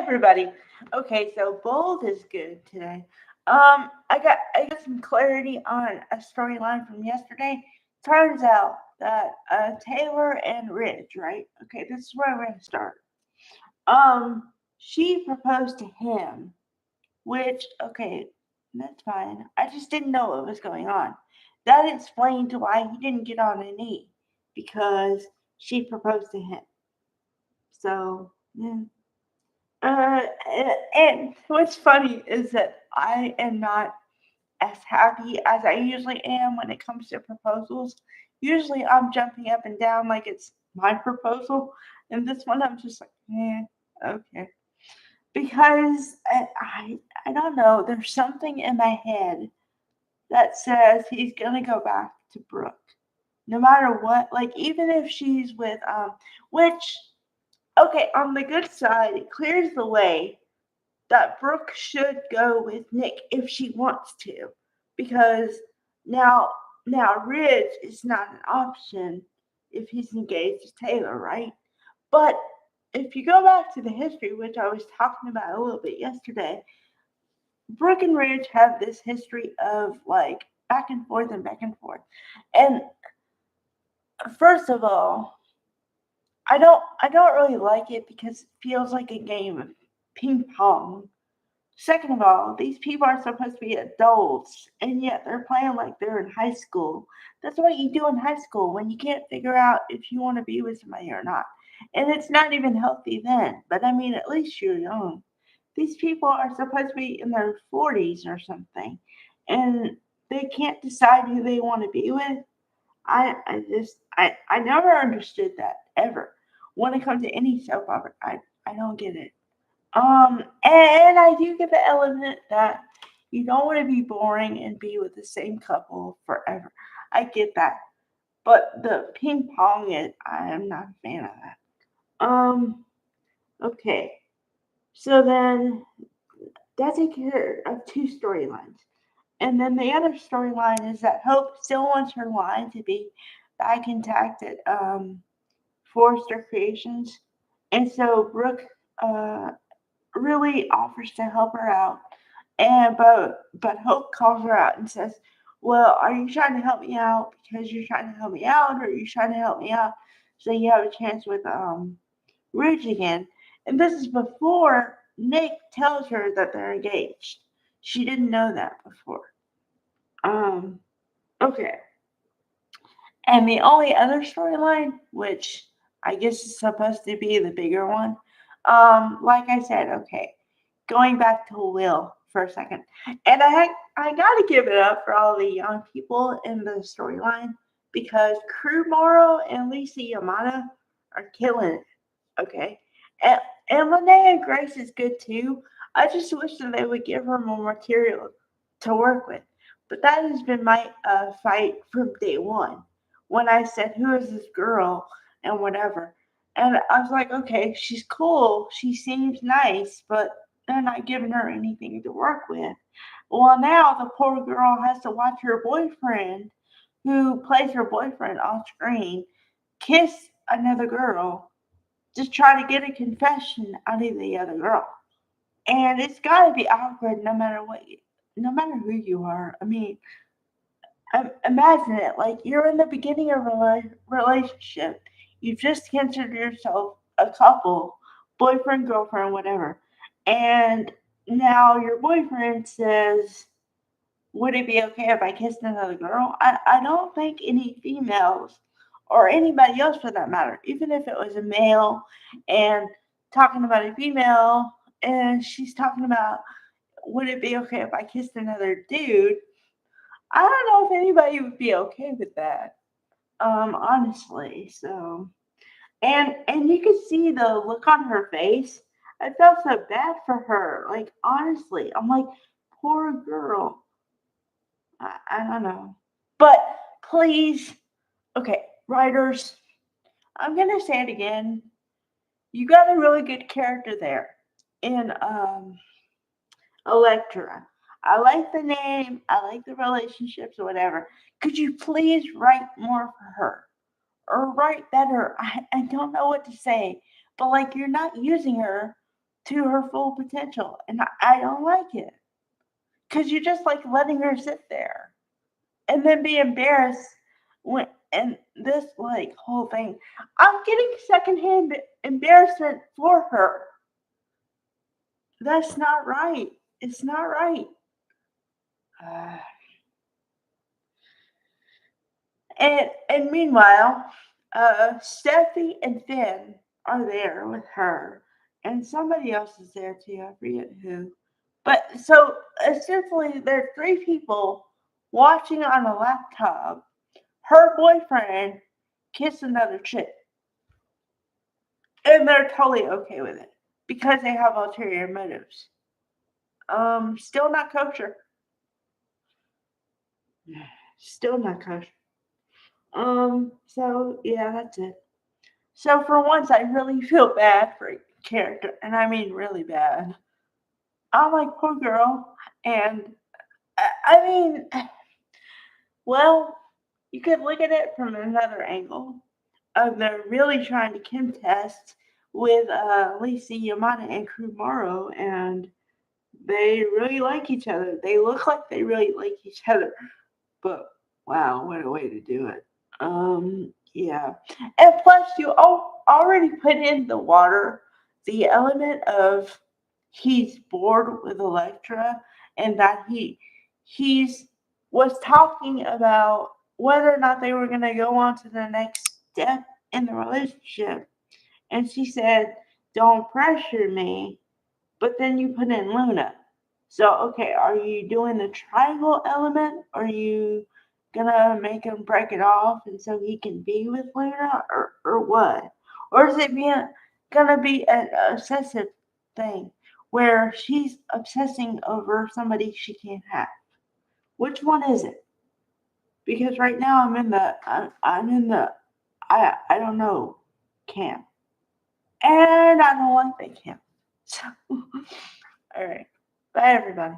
everybody. Okay, so bold is good today. I got some clarity on a storyline from yesterday. Turns out that Taylor and Ridge, right? Okay, this is where we're gonna start. She proposed to him, which okay, that's fine. I just didn't know what was going on. That explained why he didn't get on a knee because she proposed to him. So yeah. And what's funny is that I am not as happy as I usually am when it comes to proposals. Usually I'm jumping up and down like it's my proposal, and this one I'm just like, okay. Because I don't know, there's something in my head that says he's gonna go back to Brooke. No matter what, like even if she's with which okay, on the good side, it clears the way that Brooke should go with Nick if she wants to, because now now Ridge is not an option if he's engaged to Taylor, right? But if you go back to the history, which I was talking about a little bit yesterday, Brooke and Ridge have this history of like back and forth and back and forth. And first of all, I don't really like it because it feels like a game of ping pong. Second of all, these people are supposed to be adults, and yet they're playing like they're in high school. That's what you do in high school when you can't figure out if you want to be with somebody or not. And it's not even healthy then, but I mean, at least you're young. These people are supposed to be in their 40s or something, and they can't decide who they want to be with. I never understood that ever. When it comes to any soap opera, I don't get it. And I do get the element that you don't want to be boring and be with the same couple forever. I get that. But the ping pong it, I am not a fan of that. Okay. So then that takes care of two storylines. And then the other storyline is that Hope still wants her line to be back intact at Forrester Creations. And so Brooke uh, really offers to help her out. And but Hope calls her out and says, "Well, are you trying to help me out because you're trying to help me out, or are you trying to help me out so you have a chance with Ridge again?" And this is before Nick tells her that they're engaged. She didn't know that before. Um, okay. And the only other storyline, which I guess is supposed to be the bigger one, like I said, okay, going back to Will for a second, and I gotta give it up for all the young people in the storyline because Crew Morrow and Lisa Yamada are killing it. Okay, and and Linnea Grace is good too. I just wish that they would give her more material to work with. But that has been my fight from day one. When I said, "Who is this girl?" and whatever, and I was like, "Okay, she's cool. She seems nice, but they're not giving her anything to work with." Well, now the poor girl has to watch her boyfriend, who plays her boyfriend on screen, kiss another girl just try to get a confession out of the other girl. And it's got to be awkward no matter no matter who you are. I mean, imagine it. Like you're in the beginning of a relationship. You've just considered yourself a couple, boyfriend, girlfriend, whatever. And now your boyfriend says, would it be okay if I kissed another girl? I don't think any females or anybody else for that matter, even if it was a male and talking about a female and she's talking about would it be okay if I kissed another dude? I don't know if anybody would be okay with that. Honestly. So and you could see the look on her face. I felt so bad for her. Like honestly, I'm like, poor girl. I don't know. But please, okay, writers, I'm gonna say it again. You got a really good character there in Electra. I like the name, I like the relationships or whatever. Could you please write more for her? Or write better? I don't know what to say. But like you're not using her to her full potential. And I don't like it. Because you're just like letting her sit there and then be embarrassed when, and this like whole thing. I'm getting secondhand embarrassment for her. That's not right. It's not right. Uh, and meanwhile, Steffi and Finn are there with her, and somebody else is there too. I forget who. But so essentially, there are three people watching on a laptop. Her boyfriend kiss another chick, and they're totally okay with it because they have ulterior motives. Still not kosher. Still not kosher. So yeah, that's it. So for once, I really feel bad for a character, and I mean really bad. I'm like, poor girl, and I mean, well, you could look at it from another angle. They're really trying to contest with Lacey Yamada and Kumaro, and they really like each other. They look like they really like each other. But wow, what a way to do it. Yeah. And plus, you already put in the water the element of he's bored with Electra, and that he's was talking about whether or not they were going to go on to the next step in the relationship. And she said, "Don't pressure me." But then you put in Luna. So, okay, are you doing the triangle element? Are you gonna make him break it off and so he can be with Luna, or what? Or is it gonna be an obsessive thing where she's obsessing over somebody she can't have? Which one is it? Because right now I'm in the I don't know camp, and I don't like that camp. So, all right, bye everybody.